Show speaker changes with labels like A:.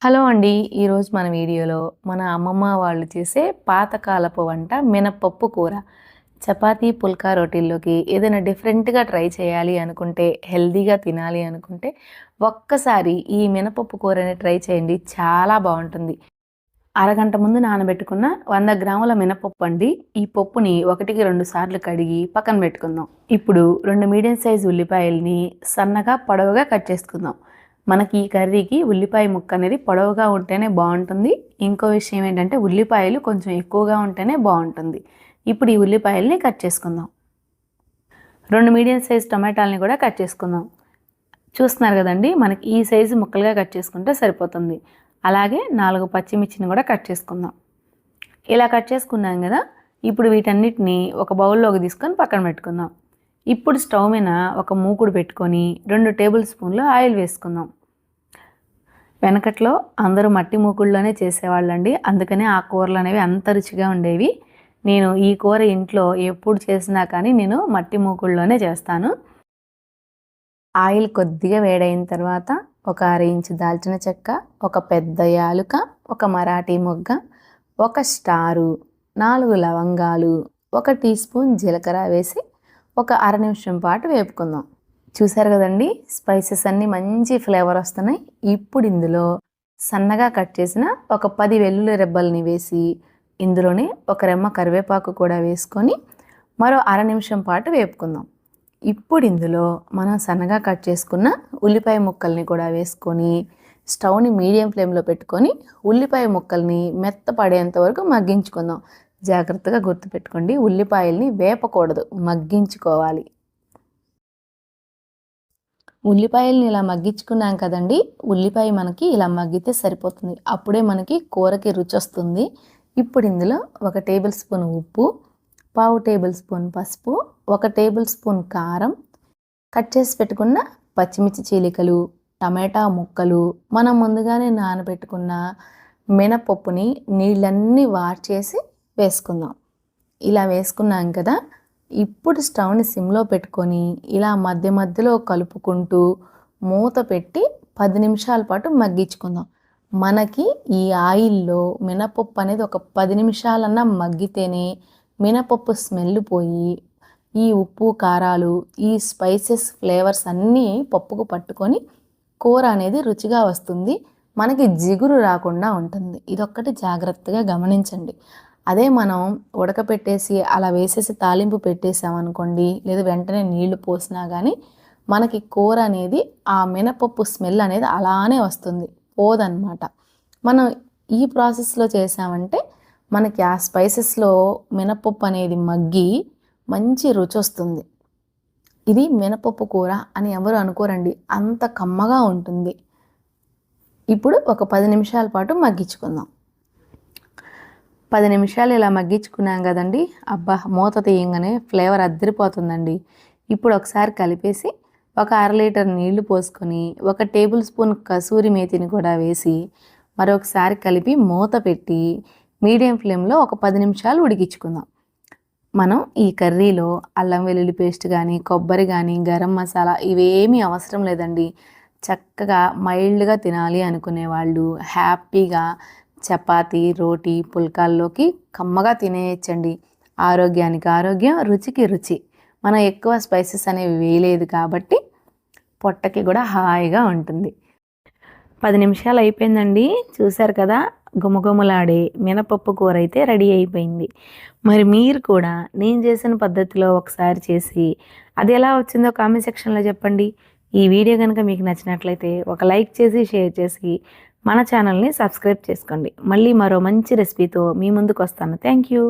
A: Hello అండి. ఈరోజు మన వీడియోలో మన అమ్మమ్మ వాళ్ళు చేసే పాతకాలపు వంట మినపప్పు కూర. చపాతీ, పుల్కా రోటీల్లోకి ఏదైనా డిఫరెంట్‌గా ట్రై చేయాలి అనుకుంటే, హెల్తీగా తినాలి అనుకుంటే, ఒక్కసారి ఈ మినపప్పు కూరని ట్రై చేయండి. చాలా బావుంటుంది. అరగంట ముందు నానబెట్టుకున్న 100 గ్రాముల మినపప్పు అండి. ఈ పప్పుని 1కి 2 సార్లు కడిగి పక్కన పెట్టుకుందాం. ఇప్పుడు 2 మీడియం సైజ్ ఉల్లిపాయల్ని సన్నగా, పొడవుగా కట్ చేసుకుందాం. మనకి ఈ కర్రీకి ఉల్లిపాయ ముక్క అనేది పొడవుగా ఉంటేనే బాగుంటుంది. ఇంకో విషయం ఏంటంటే ఉల్లిపాయలు కొంచెం ఎక్కువగా ఉంటేనే బాగుంటుంది. ఇప్పుడు ఈ ఉల్లిపాయల్ని కట్ చేసుకుందాం. 2 మీడియం సైజ్ టమాటాలని కూడా కట్ చేసుకుందాం. చూస్తున్నారు కదండి, మనకి ఈ సైజు ముక్కలుగా కట్ చేసుకుంటే సరిపోతుంది. అలాగే 4 పచ్చిమిర్చిని కూడా కట్ చేసుకుందాం. ఇలా కట్ చేసుకున్నాం కదా, ఇప్పుడు వీటన్నిటిని ఒక బౌల్లోకి తీసుకొని పక్కన పెట్టుకుందాం. ఇప్పుడు స్టవ్ మీద ఒక మూకుడు పెట్టుకొని 2 టేబుల్ స్పూన్లు ఆయిల్ వేసుకుందాం. వెనకట్లో అందరూ మట్టి మూకుళ్ళలోనే చేసేవాళ్ళండి. అందుకనే ఆ కూరలు అనేవి అంత రుచిగా ఉండేవి. నేను ఈ కూర ఇంట్లో ఎప్పుడు చేసినా కానీ నేను మట్టి మూకుళ్ళలోనే చేస్తాను. ఆయిల్ కొద్దిగా వేడైన తర్వాత ఒక 1/2 ఇంచు దాల్చిన చెక్క, ఒక పెద్ద యాలుక, ఒక మరాఠీ మొగ్గ, ఒక స్టారు, 4 లవంగాలు, 1 టీ స్పూన్ జీలకర్ర వేసి ఒక అర నిమిషం పాటు వేపుకుందాం. చూసారు కదండి, స్పైసెస్ అన్నీ మంచి ఫ్లేవర్ వస్తున్నాయి. ఇప్పుడు ఇందులో సన్నగా కట్ చేసిన ఒక 10 వెల్లుల్లి రెబ్బల్ని వేసి ఇందులోనే ఒక రెమ్మ కరివేపాకు కూడా వేసుకొని మరో అర నిమిషం పాటు వేపుకుందాం. ఇప్పుడు ఇందులో మనం సన్నగా కట్ చేసుకున్న ఉల్లిపాయ ముక్కల్ని కూడా వేసుకొని స్టవ్ని మీడియం ఫ్లేమ్లో పెట్టుకొని ఉల్లిపాయ ముక్కల్ని మెత్తపడేంత వరకు మగ్గించుకుందాం. జాగ్రత్తగా గుర్తుపెట్టుకోండి, ఉల్లిపాయల్ని వేపకూడదు, మగ్గించుకోవాలి. ఉల్లిపాయల్ని ఇలా మగ్గించుకున్నాం కదండి, ఉల్లిపాయ మనకి ఇలా మగ్గితే సరిపోతుంది. అప్పుడే మనకి కూరకి రుచి వస్తుంది. ఇప్పుడు ఇందులో 1 టేబుల్ స్పూన్ ఉప్పు, 1/2 టేబుల్ స్పూన్ పసుపు, 1 టేబుల్ స్పూన్ కారం, కట్ చేసి పెట్టుకున్న పచ్చిమిర్చి చీలికలు, టమాటా ముక్కలు, మనం ముందుగానే నానబెట్టుకున్న మినపప్పుని నీళ్ళన్నీ వార్చేసి వేసుకుందాం. ఇలా వేసుకున్నాం కదా, ఇప్పుడు స్టవ్ని సిమ్లో పెట్టుకొని ఇలా మధ్య మధ్యలో కలుపుకుంటూ మూత పెట్టి 10 నిమిషాల పాటు మగ్గించుకుందాం. మనకి ఈ ఆయిల్లో మినపప్పు అనేది ఒక 10 నిమిషాలన్నా మగ్గితేనే మినపప్పు స్మెల్ పోయి ఈ ఉప్పు కారాలు, ఈ స్పైసెస్ ఫ్లేవర్స్ అన్నీ పప్పుకు పట్టుకొని కూర అనేది రుచిగా వస్తుంది. మనకి జిగురు రాకుండా ఉంటుంది. ఇదొక్కటి జాగ్రత్తగా గమనించండి. అదే మనం ఉడకపెట్టేసి అలా వేసేసి తాలింపు పెట్టేసామనుకోండి, లేదా వెంటనే నీళ్లు పోసినా కానీ మనకి కూర అనేది ఆ మినపప్పు స్మెల్ అనేది అలానే వస్తుంది, పోదన్నమాట. మనం ఈ ప్రాసెస్లో చేసామంటే మనకి ఆ స్పైసెస్లో మినపప్పు అనేది మగ్గి మంచి రుచి వస్తుంది. ఇది మినపప్పు కూర అని ఎవరు అనుకోరండి, అంత కమ్మగా ఉంటుంది. ఇప్పుడు ఒక 10 నిమిషాల పాటు మగ్గించుకుందాం. 10 నిమిషాలు ఇలా మగ్గించుకున్నాం కదండి, అబ్బా మూత తీయంగానే ఫ్లేవర్ అద్దరిపోతుందండి. ఇప్పుడు ఒకసారి కలిపేసి ఒక 1/2 లీటర్ నీళ్లు పోసుకొని 1 టేబుల్ స్పూన్ కసూరి మేతిని కూడా వేసి మరొకసారి కలిపి మూత పెట్టి మీడియం ఫ్లేమ్లో ఒక 10 నిమిషాలు ఉడికించుకుందాం. మనం ఈ కర్రీలో అల్లం వెల్లుల్లి పేస్ట్ కానీ, కొబ్బరి కానీ, గరం మసాలా ఇవేమీ అవసరం లేదండి. చక్కగా మైల్డ్గా తినాలి అనుకునే వాళ్ళు హ్యాపీగా చపాతీ, రోటీ, పుల్కాల్లోకి కమ్మగా తినేయచ్చండి. ఆరోగ్యానికి ఆరోగ్యం, రుచికి రుచి. మనం ఎక్కువ స్పైసెస్ అనేవి వేయలేదు కాబట్టి పొట్టకి కూడా హాయిగా ఉంటుంది. 10 నిమిషాలు అయిపోయిందండి. చూశారు కదా, గుమగుమలాడే మినపప్పు కూర అయితే రెడీ అయిపోయింది. మరి మీరు కూడా నేను చేసిన పద్ధతిలో ఒకసారి చేసి అది ఎలా వచ్చిందో కామెంట్ సెక్షన్లో చెప్పండి. ఈ వీడియో కనుక మీకు నచ్చినట్లయితే ఒక లైక్ చేసి, షేర్ చేసి మన ఛానల్ని సబ్స్క్రైబ్ చేసుకోండి. మళ్ళీ మరో మంచి రెసిపీతో మీ ముందుకు వస్తాను. Thank you.